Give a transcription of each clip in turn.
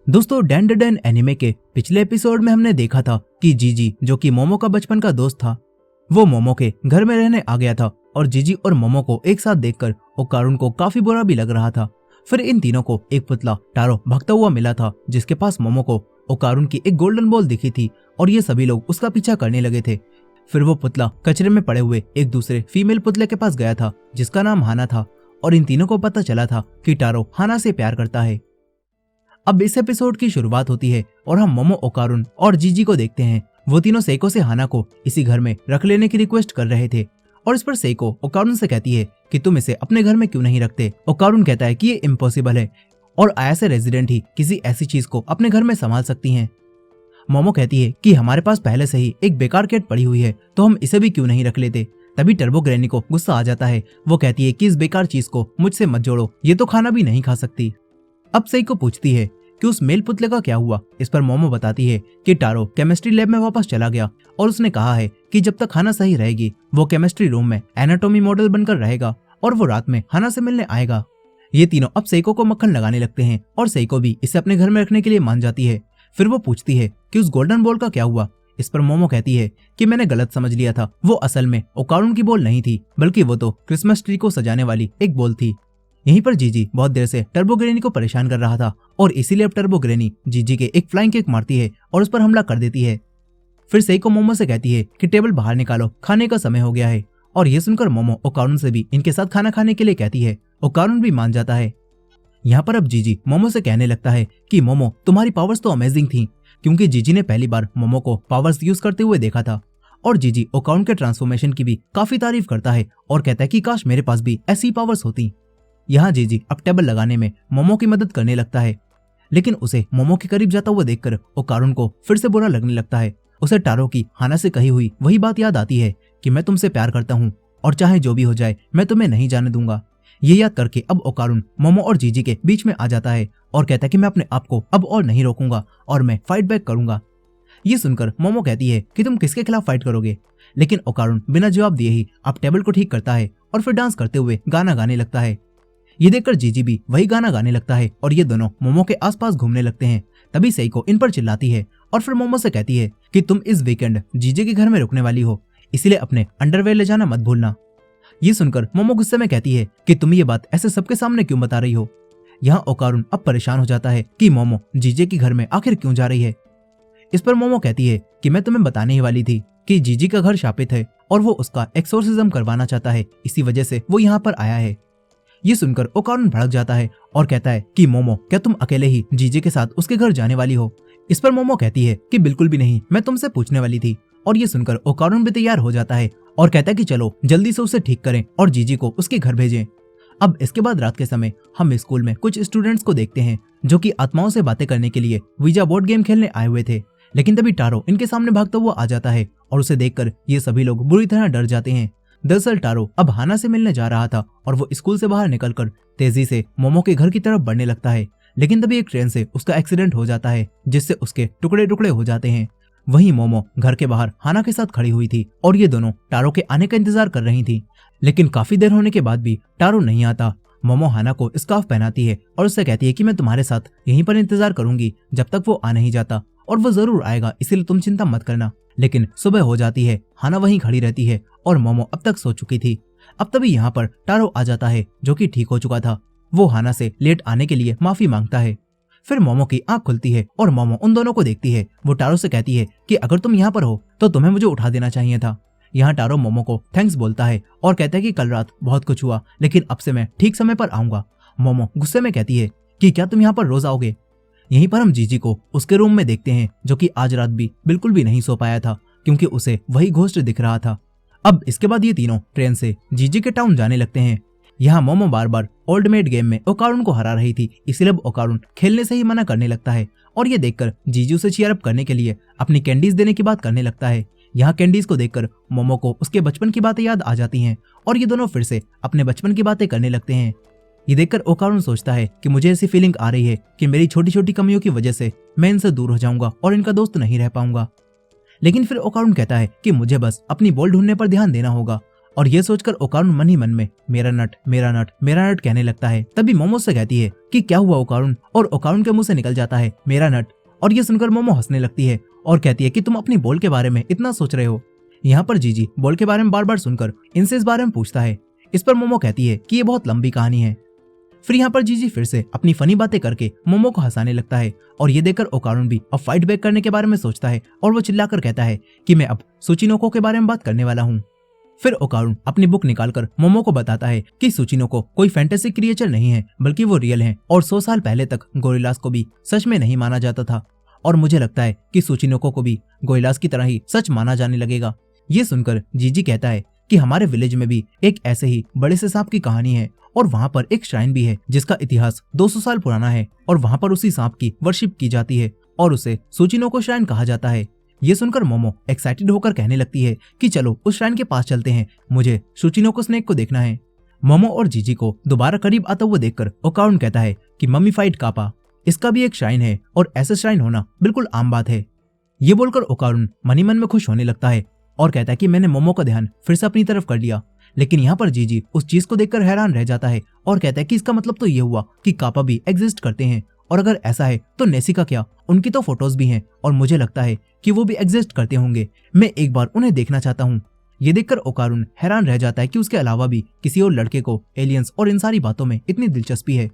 दोस्तों Dan anime के पिछले एपिसोड में हमने देखा था कि जीजी जो कि मोमो का बचपन का दोस्त था वो मोमो के घर में रहने आ गया था और जीजी और मोमो को एक साथ देखकर ओकारुन को काफी बुरा भी लग रहा था। फिर इन तीनों को एक पुतला टारो भागता हुआ मिला था जिसके पास मोमो को ओकारुन की एक गोल्डन बॉल दिखी थी और ये सभी लोग उसका पीछा करने लगे थे। फिर वो पुतला कचरे में पड़े हुए एक दूसरे फीमेल पुतले के पास गया था जिसका नाम हाना था और इन तीनों को पता चला था कि टारो हाना से प्यार करता है। अब इस एपिसोड की शुरुआत होती है और हम मोमो, ओकारुन और जीजी को देखते हैं। वो तीनों सेइको से हाना को इसी घर में रख लेने की रिक्वेस्ट कर रहे थे और इस पर सेइको ओकारुन से कहती है कि तुम इसे अपने घर में क्यों नहीं रखते। ओकारुन कहता है कि ये इम्पॉसिबल है और आयासे रेजिडेंट ही किसी ऐसी चीज को अपने घर में संभाल सकती हैं। मोमो कहती है कि हमारे पास पहले से ही एक बेकार कैट पड़ी हुई है तो हम इसे भी क्यों नहीं रख लेते। तभी टर्बो ग्रैनी को गुस्सा आ जाता है। वो कहती है कि इस बेकार चीज को मुझसे मत जोड़ो, ये तो खाना भी नहीं खा सकती। अब सेइको पूछती है कि उस मेल पुतले का क्या हुआ। इस पर मोमो बताती है कि टारो केमिस्ट्री लैब में वापस चला गया और उसने कहा है कि जब तक हाना सही रहेगी वो केमिस्ट्री रूम में एनाटॉमी मॉडल बनकर रहेगा और वो रात में हाना से मिलने आएगा। ये तीनों अब सेइको को मक्खन लगाने लगते हैं और सेइको भी इसे अपने घर में रखने के लिए मान जाती है। फिर वो पूछती है कि उस गोल्डन बॉल का क्या हुआ। इस पर मोमो कहती है कि मैंने गलत समझ लिया था, वो असल में ओकारुन की बॉल नहीं थी बल्कि वो तो क्रिसमस ट्री को सजाने वाली एक बॉल थी। यहीं पर जीजी बहुत देर से टर्बो ग्रैनी को परेशान कर रहा था और इसीलिए अब टर्बो ग्रैनी जीजी के एक फ्लाइंग किक मारती है और उस पर हमला कर देती है। फिर सेइको मोमो से कहती है कि टेबल बाहर निकालो, खाने का समय हो गया है। और ये सुनकर मोमो ओकारुन से भी इनके साथ खाना खाने के लिए कहती है। ओकारुन भी मान जाता है। यहाँ पर अब जीजी मोमो से कहने लगता है कि मोमो तुम्हारी पावर्स तो अमेजिंग थी, क्योंकि जीजी ने पहली बार मोमो को पावर्स यूज करते हुए देखा था। और जीजी ओकारुन के ट्रांसफॉर्मेशन की भी काफी तारीफ करता है और कहता है कि काश मेरे पास भी ऐसी पावर्स होती। यहाँ जीजी अब टेबल लगाने में मोमो की मदद करने लगता है, लेकिन उसे मोमो के करीब जाता हुआ देखकर ओकारुन को फिर से बुरा लगने लगता है। उसे टारो की हाना से कही हुई वही बात याद आती है कि मैं तुमसे प्यार करता हूँ और चाहे जो भी हो जाए मैं तुम्हें नहीं जाने दूंगा। ये याद करके अब ओकारुन मोमो और जीजी के बीच में आ जाता है और कहता है कि मैं अपने आप को अब और नहीं रोकूंगा और मैं फाइट बैक करूंगा। ये सुनकर मोमो कहती है कि तुम किसके खिलाफ फाइट करोगे, लेकिन ओकारुन बिना जवाब दिए ही अब टेबल को ठीक करता है और फिर डांस करते हुए गाना गाने लगता है। ये देखकर जीजी भी वही गाना गाने लगता है और ये दोनों मोमो के आसपास घूमने लगते हैं। तभी सेइको इन पर चिल्लाती है और फिर मोमो से कहती है कि तुम इस वीकेंड जीजी के घर में रुकने वाली हो, इसलिए अपने अंडरवेयर ले जाना मत भूलना। ये सुनकर मोमो गुस्से में कहती है कि तुम ये बात ऐसे सबके सामने क्यों बता रही हो। यहाँ ओकारुन अब परेशान हो जाता है कि मोमो जीजे के घर में आखिर क्यों जा रही है। इस पर मोमो कहती है कि मैं तुम्हें बताने ही वाली थी कि जीजी का घर शापित है और वो उसका एक्सोर्सिज्म करवाना चाहता है, इसी वजह से वो यहाँ पर आया है। ये सुनकर ओकारुन भड़क जाता है और कहता है कि मोमो क्या तुम अकेले ही जीजे के साथ उसके घर जाने वाली हो। इस पर मोमो कहती है कि बिल्कुल भी नहीं, मैं तुमसे पूछने वाली थी। और ये सुनकर ओकारुन भी तैयार हो जाता है और कहता है कि चलो जल्दी से उसे ठीक करें और जीजी को उसके घर भेजें। अब इसके बाद रात के समय हम स्कूल में कुछ स्टूडेंट्स को देखते हैं जो कि आत्माओं से बातें करने के लिए वीजा बोर्ड गेम खेलने आए हुए थे, लेकिन तभी टारो इनके सामने भागता हुआ आ जाता है और उसे देखकर ये सभी लोग बुरी तरह डर जाते हैं। दरअसल टारो अब हाना से मिलने जा रहा था और वो स्कूल से बाहर निकलकर तेजी से मोमो के घर की तरफ बढ़ने लगता है, लेकिन तभी एक ट्रेन से उसका एक्सीडेंट हो जाता है जिससे उसके टुकड़े टुकड़े हो जाते हैं। वहीं मोमो घर के बाहर हाना के साथ खड़ी हुई थी और ये दोनों टारो के आने का इंतजार कर रही थी, लेकिन काफी देर होने के बाद भी टारो नहीं आता। मोमो हाना को स्कार्फ पहनाती है और उससे कहती है कि मैं तुम्हारे साथ यहीं पर इंतजार करूंगी जब तक वो आ नहीं जाता, और वो जरूर आएगा, इसलिए तुम चिंता मत करना। लेकिन सुबह हो जाती है, हाना वहीं खड़ी रहती है और मोमो अब तक सो चुकी थी। अब तभी यहाँ पर टारो आ जाता है जो कि ठीक हो चुका था। वो हाना से लेट आने के लिए माफी मांगता है। फिर मोमो की आंख खुलती है और मोमो उन दोनों को देखती है। वो टारो से कहती है कि अगर तुम यहाँ पर हो तो तुम्हें मुझे उठा देना चाहिए था। यहाँ टारो मोमो को थैंक्स बोलता है और कहता है कि कल रात बहुत कुछ हुआ, लेकिन अब से मैं ठीक समय पर आऊंगा। मोमो गुस्से में कहती है कि क्या तुम यहाँ पर रोज आओगे। यहीं पर हम जीजी को उसके रूम में देखते हैं जो कि आज रात भी बिल्कुल भी नहीं सो पाया था क्योंकि उसे वही घोस्ट दिख रहा था। अब इसके बाद ये तीनों ट्रेन से जीजी के टाउन जाने लगते हैं। यहाँ मोमो बार बार ओल्ड मेड गेम में ओकारुन को हरा रही थी, इसलिए अब ओकारुन खेलने से ही मना करने लगता है और ये देखकर जीजी उसे चीयर अप करने के लिए अपनी कैंडीज देने की बात करने लगता है। यहाँ कैंडीज को देखकर मोमो को उसके बचपन की बातें याद आ जाती हैं और ये दोनों फिर से अपने बचपन की बातें करने लगते हैं। ये देखकर ओकारुन सोचता है कि मुझे ऐसी फीलिंग आ रही है कि मेरी छोटी छोटी कमियों की वजह से मैं इनसे दूर हो जाऊंगा और इनका दोस्त नहीं रह पाऊंगा। लेकिन फिर ओकारुन कहता है कि मुझे बस अपनी बॉल ढूंढने पर ध्यान देना होगा और ये सोचकर ओकारुन मन ही मन में मेरा नट मेरा नट मेरा नट कहने लगता है। तभी मोमो से कहती है कि क्या हुआ ओकारुन, और ओकारुन के मुंह से निकल जाता है मेरा नट। और ये सुनकर मोमो हंसने लगती है और कहती है कि तुम अपनी बॉल के बारे में इतना सोच रहे हो। यहाँ पर जीजी बॉल के बारे में बार बार सुनकर इनसे इस बारे में पूछता है। इस पर मोमो कहती है कि ये बहुत लंबी कहानी है। फिर यहाँ पर जीजी फिर से अपनी फनी बातें करके मोमो को हंसाने लगता है और ये देखकर ओकारुन भी अब फाइट बैक करने के बारे में सोचता है और वो चिल्लाकर कहता है कि मैं अब सुचिनोको के बारे में बात करने वाला हूँ। फिर ओकारुन अपनी बुक निकालकर मोमो को बताता है कि सुचिनोको कोई फैंटेसी क्रिएचर नहीं है, बल्कि वो रियल है और 100 साल पहले तक गोरिल्लास को भी सच में नहीं माना जाता था। और मुझे लगता है कि सुचिनोको को भी गोरिल्लास की तरह ही सच माना जाने लगेगा। ये सुनकर जीजी कहता है कि हमारे विलेज में भी एक ऐसे ही बड़े से सांप की कहानी है और वहाँ पर एक श्राइन भी है जिसका इतिहास 200 साल पुराना है और वहाँ पर उसी सांप की वर्शिप की जाती है और उसे सुचिनोको श्राइन कहा जाता है। ये सुनकर मोमो एक्साइटेड होकर कहने लगती है कि चलो उस श्राइन के पास चलते हैं, मुझे सुचिनोको स्नेक को देखना है। मोमो और जीजी को दोबारा करीब आता हुआ देखकर ओकारुन कहता है कि मम्मीफाइड कापा, इसका भी एक श्राइन है और ऐसा श्राइन होना बिल्कुल आम बात है। ये बोलकर ओकारुन मन ही मन में खुश होने लगता है और कहता है कि मैंने मोमो का ध्यान फिर से अपनी तरफ कर लिया। लेकिन यहाँ पर जीजी उस चीज को देखकर हैरान रह जाता है और कहता है कि इसका मतलब तो ये हुआ कि कापा भी एग्जिस्ट करते हैं, और अगर ऐसा है तो नेसी का क्या, उनकी तो फोटोज भी हैं और मुझे लगता है कि वो भी एग्जिस्ट करते होंगे। मैं एक बार उन्हें देखना चाहता हूँ। ये देखकर ओकारुन हैरान रह जाता है कि उसके अलावा भी किसी और लड़के को एलियंस और इन सारी बातों में इतनी दिलचस्पी है।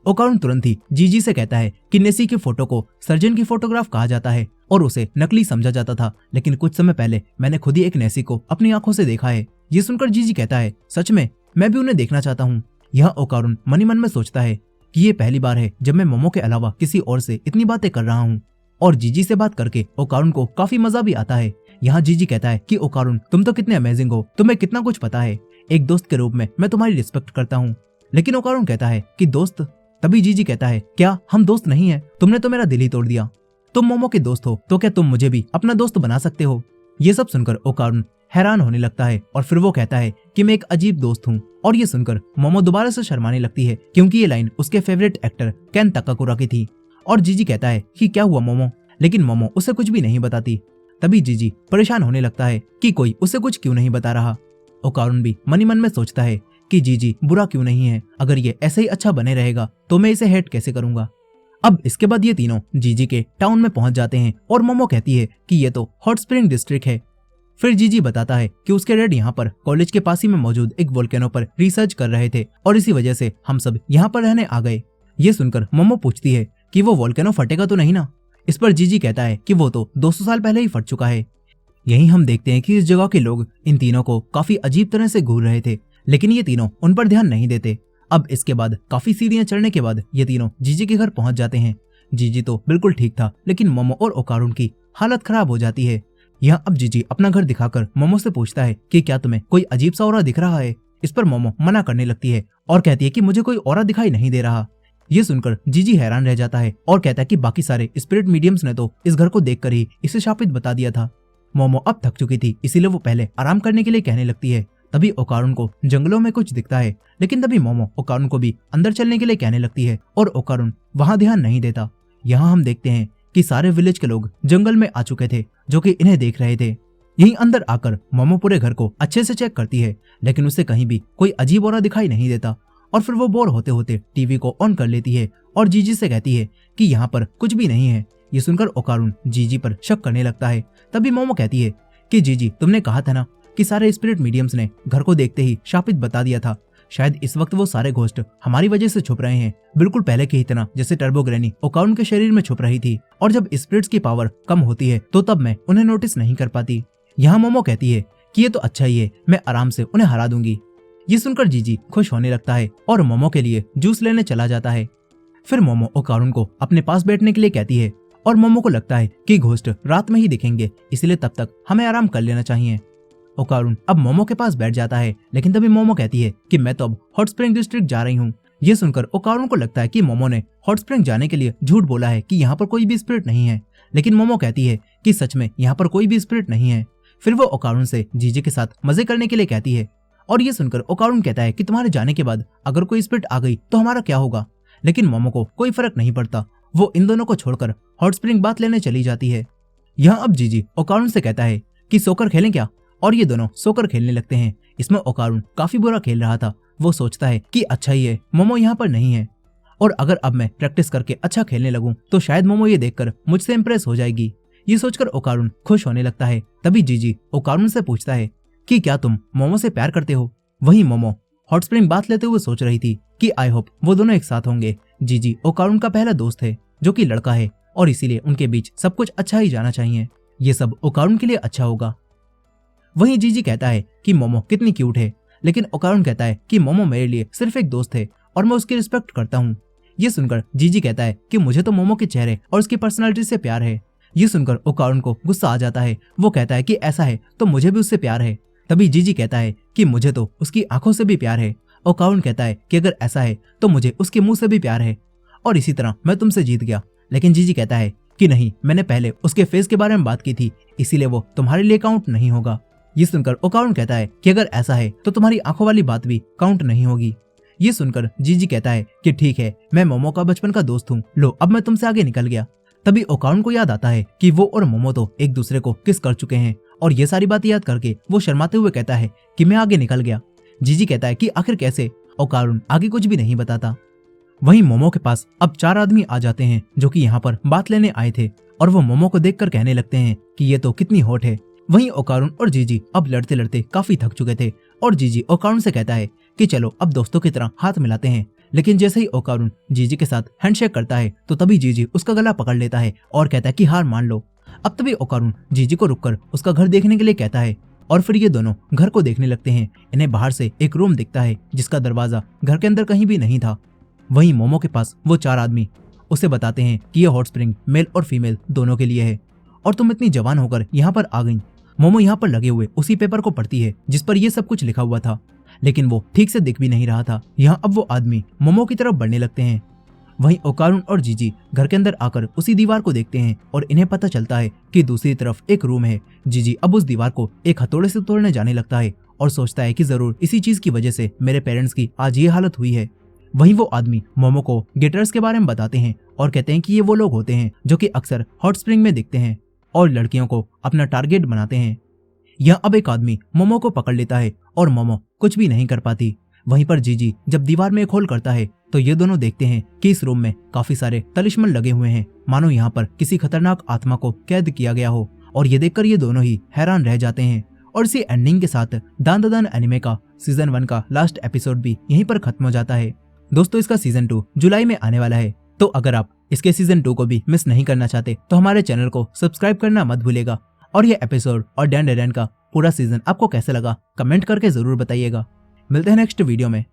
ओकारुन तुरंत ही जीजी से कहता है कि नेसी की फोटो को सर्जन की फोटोग्राफ कहा जाता है और उसे नकली समझा जाता था, लेकिन कुछ समय पहले मैंने खुद ही एक नेसी को अपनी आंखों से देखा है। ये सुनकर जीजी कहता है सच में, मैं भी उन्हें देखना चाहता हूँ। यह ओकारुन मन ही मन में सोचता है कि ये पहली बार है जब मैं मोमो के अलावा किसी और से इतनी बातें कर रहा हूँ। और जीजी से बात करके ओकारुन को काफी मजा भी आता है। यहाँ जीजी कहता है कि ओकारुन तुम तो कितने अमेजिंग हो, तुम्हें कितना कुछ पता है, एक दोस्त के रूप में मैं तुम्हारी रिस्पेक्ट करता हूँ। लेकिन ओकारुन कहता है कि दोस्त। तभी जीजी कहता है क्या हम दोस्त नहीं है, तुमने तो मेरा दिल ही तोड़ दिया। तुम मोमो के दोस्त हो तो क्या तुम मुझे भी अपना दोस्त बना सकते हो। ये सब सुनकर ओकारुन हैरान होने लगता है और फिर वो कहता है कि मैं एक अजीब दोस्त हूँ। और ये सुनकर मोमो दोबारा से शर्माने लगती है क्योंकि ये लाइन उसके फेवरेट एक्टर केन ताकाकुरा की थी। और जीजी कहता है कि क्या हुआ मोमो, लेकिन मोमो उसे कुछ भी नहीं बताती। तभी जीजी परेशान होने लगता है कि कोई उसे कुछ क्यों नहीं बता रहा। ओकारुन भी मन ही मन में सोचता है कि जीजी बुरा क्यों नहीं है, अगर ये ऐसे ही अच्छा बने रहेगा तो मैं इसे हेट कैसे करूंगा। अब इसके बाद ये तीनों जीजी के टाउन में पहुंच जाते हैं और मोमो कहती है कि ये तो हॉट स्प्रिंग डिस्ट्रिक्ट है। फिर जीजी बताता है कि उसके डैड यहाँ पर कॉलेज के पास ही में मौजूद एक वोल्केनो पर रिसर्च कर रहे थे और इसी वजह से हम सब यहाँ पर रहने आ गए। ये सुनकर मोमो पूछती है कि वो वोल्केनो फटेगा तो नहीं ना। इस पर जीजी कहता है कि वो तो 200 साल पहले ही फट चुका है। यही हम देखते हैं कि इस जगह के लोग इन तीनों को काफी अजीब तरह से घूर रहे थे, लेकिन ये तीनों उन पर ध्यान नहीं देते। अब इसके बाद काफी सीढ़ियां चढ़ने के बाद ये तीनों जीजी के घर पहुंच जाते हैं। जीजी तो बिल्कुल ठीक था, लेकिन मोमो और ओकारुन की हालत खराब हो जाती है। यहाँ अब जीजी अपना घर दिखाकर मोमो से पूछता है कि क्या तुम्हें कोई अजीब सा ऑरा दिख रहा है। इस पर मोमो मना करने लगती है और कहती है कि मुझे कोई ऑरा दिखाई नहीं दे रहा। ये सुनकर जीजी हैरान रह जाता है और कहता है कि बाकी सारे स्पिरिट मीडियम्स ने तो इस घर को देखकर ही इसे शापित बता दिया था। मोमो अब थक चुकी थी, इसीलिए वो पहले आराम करने के लिए कहने लगती है। तभी ओकारुन को जंगलों में कुछ दिखता है, लेकिन तभी मोमो ओकारुन को भी अंदर चलने के लिए कहने लगती है और ओकारुन वहां ध्यान नहीं देता। यहाँ हम देखते हैं कि सारे विलेज के लोग जंगल में आ चुके थे जो कि इन्हें देख रहे थे। यहीं अंदर आकर मोमो पूरे घर को अच्छे से चेक करती है, लेकिन उसे कहीं भी कोई अजीब ऑरा दिखाई नहीं देता। और फिर वो बोर होते होते टीवी को ऑन कर लेती है और जीजी से कहती है कि यहाँ पर कुछ भी नहीं है। ये सुनकर ओकारुन जीजी पर शक करने लगता है। तभी मोमो कहती है कि जीजी तुमने कहा था ना कि सारे स्पिरिट मीडियम्स ने घर को देखते ही शापित बता दिया था। शायद इस वक्त वो सारे घोस्ट हमारी वजह से छुप रहे हैं, बिल्कुल पहले की ही तरह जैसे टर्बो ग्रैनी ओकारुन के शरीर में छुप रही थी। और जब स्पिरिट्स की पावर कम होती है तो तब मैं उन्हें नोटिस नहीं कर पाती। यहाँ मोमो कहती है कि ये तो अच्छा ही है, मैं आराम से उन्हें हरा दूंगी। ये सुनकर जीजी खुश होने लगता है और मोमो के लिए जूस लेने चला जाता है। फिर मोमो ओकारुन को अपने पास बैठने के लिए कहती है और मोमो को लगता है कि घोस्ट रात में ही दिखेंगे, इसलिए तब तक हमें आराम कर लेना चाहिए। ओकारुन अब मोमो के पास बैठ जाता है, लेकिन तभी मोमो कहती है कि मैं तो अब हॉट स्प्रिंग डिस्ट्रिक्ट जा रही हूँ। ये सुनकर ओकारुन को लगता है कि मोमो ने हॉट स्प्रिंग जाने के लिए झूठ बोला है कि यहाँ पर कोई भी स्पिरिट नहीं है, लेकिन मोमो कहती है कि सच में यहाँ पर कोई भी स्पिरिट नहीं है। फिर वो ओकारुन से जीजी के साथ मजे करने के लिए कहती है और ये सुनकर ओकारुन कहता है कि तुम्हारे जाने के बाद अगर कोई स्पिरिट आ गई तो हमारा क्या होगा। लेकिन मोमो को कोई फर्क नहीं पड़ता, वो इन दोनों को छोड़कर हॉट स्प्रिंग बात लेने चली जाती है। यहाँ अब जीजी ओकारुन से कहता है कि सोकर खेलें क्या, और ये दोनों सोकर खेलने लगते हैं। इसमें ओकारुन काफी बुरा खेल रहा था। वो सोचता है कि अच्छा ही है मोमो यहाँ पर नहीं है, और अगर अब मैं प्रैक्टिस करके अच्छा खेलने लगूं तो शायद मोमो ये देखकर मुझसे इम्प्रेस हो जाएगी। ये सोचकर ओकारुन खुश होने लगता है। तभी जीजी ओकारुन से पूछता है कि क्या तुम मोमो से प्यार करते हो। वहीं मोमो हॉट स्प्रिंग बात लेते हुए सोच रही थी कि आई होप वो दोनों एक साथ होंगे। जीजी ओकारुन का पहला दोस्त है जो कि लड़का है, और इसीलिए उनके बीच सब कुछ अच्छा ही जाना चाहिए। ये सब ओकारुन के लिए अच्छा होगा। वहीं जीजी कहता है कि मोमो कितनी क्यूट है, लेकिन ओकारुन कहता है कि मोमो मेरे लिए सिर्फ एक दोस्त है और मैं उसकी रिस्पेक्ट करता हूँ। ये सुनकर जीजी कहता है कि मुझे तो मोमो के चेहरे और उसकी पर्सनालिटी से प्यार है। ये सुनकर ओकारुन को गुस्सा आ जाता है। वो कहता है कि ऐसा है तो मुझे भी उससे प्यार है। तभी जीजी कहता है कि मुझे तो उसकी आंखों से भी प्यार है। ओकारुन कहता है कि अगर ऐसा है तो मुझे उसके मुंह से भी प्यार है, और इसी तरह मैं तुमसे जीत गया। लेकिन जीजी कहता है कि नहीं, मैंने पहले उसके फेस के बारे में बात की थी, इसीलिए वो तुम्हारे लिए काउंट नहीं होगा। ये सुनकर ओकारुन कहता है कि अगर ऐसा है तो तुम्हारी आंखों वाली बात भी काउंट नहीं होगी। ये सुनकर जीजी कहता है कि ठीक है, मैं मोमो का बचपन का दोस्त हूँ, लो अब मैं तुमसे आगे निकल गया। तभी ओकारुन को याद आता है कि वो और मोमो तो एक दूसरे को किस कर चुके हैं, और ये सारी बात याद करके वो शर्माते हुए कहता है कि मैं आगे निकल गया। जीजी कहता है कि आखिर कैसे। ओकारुन आगे कुछ भी नहीं बताता। वहीं मोमो के पास अब 4 आदमी आ जाते हैं जो कि यहाँ पर बात लेने आए थे, और वो मोमो को देखकर कहने लगते हैं कि ये तो कितनी हॉट है। वहीं ओकारुन और जीजी अब लड़ते लड़ते काफी थक चुके थे, और जीजी ओकारुन से कहता है कि चलो अब दोस्तों की तरह हाथ मिलाते हैं। लेकिन जैसे ही ओकारुन जीजी के साथ हैंडशेक करता है तो तभी जीजी उसका गला पकड़ लेता है और कहता है कि हार मान लो। अब तभी ओकारुन जीजी को रुककर उसका घर देखने के लिए कहता है, और फिर ये दोनों घर को देखने लगते हैं। इन्हें बाहर से एक रूम दिखता है जिसका दरवाजा घर के अंदर कहीं भी नहीं था। वहीं मोमो के पास वो 4 आदमी उसे बताते हैं कि ये हॉट स्प्रिंग मेल और फीमेल दोनों के लिए है, और तुम इतनी जवान होकर यहाँ पर आ गई। मोमो यहाँ पर लगे हुए उसी पेपर को पढ़ती है जिस पर ये सब कुछ लिखा हुआ था, लेकिन वो ठीक से दिख भी नहीं रहा था। यहाँ अब वो आदमी मोमो की तरफ बढ़ने लगते हैं। वहीं ओकारुन और जीजी घर के अंदर आकर उसी दीवार को देखते हैं, और इन्हें पता चलता है कि दूसरी तरफ एक रूम है। जीजी अब उस दीवार को एक हथौड़े से तोड़ने जाने लगता है और सोचता है कि जरूर इसी चीज की वजह से मेरे पेरेंट्स की आज ये हालत हुई है। वहीं वो आदमी मोमो को गेटर्स के बारे में बताते हैं और कहते हैं कि ये वो लोग होते हैं जो कि अक्सर हॉट स्प्रिंग में दिखते हैं और लड़कियों को अपना टारगेट बनाते हैं। यहाँ अब एक आदमी मोमो को पकड़ लेता है और मोमो कुछ भी नहीं कर पाती। वहीं पर जीजी जब दीवार में एक होल करता है तो ये दोनों देखते हैं कि इस रूम में काफी सारे तलिस्मान लगे हुए हैं, मानो यहाँ पर किसी खतरनाक आत्मा को कैद किया गया हो। और ये देखकर ये दोनों ही हैरान रह जाते हैं। और इसी एंडिंग के साथ दान एनिमे का सीजन 1 का लास्ट एपिसोड भी यहीं पर खत्म हो जाता है। दोस्तों इसका सीजन 2 जुलाई में आने वाला है, तो अगर आप इसके सीजन 2 को भी मिस नहीं करना चाहते तो हमारे चैनल को सब्सक्राइब करना मत भूलिएगा। और ये एपिसोड और डैन डेरन का पूरा सीजन आपको कैसे लगा कमेंट करके जरूर बताइएगा। मिलते हैं नेक्स्ट वीडियो में।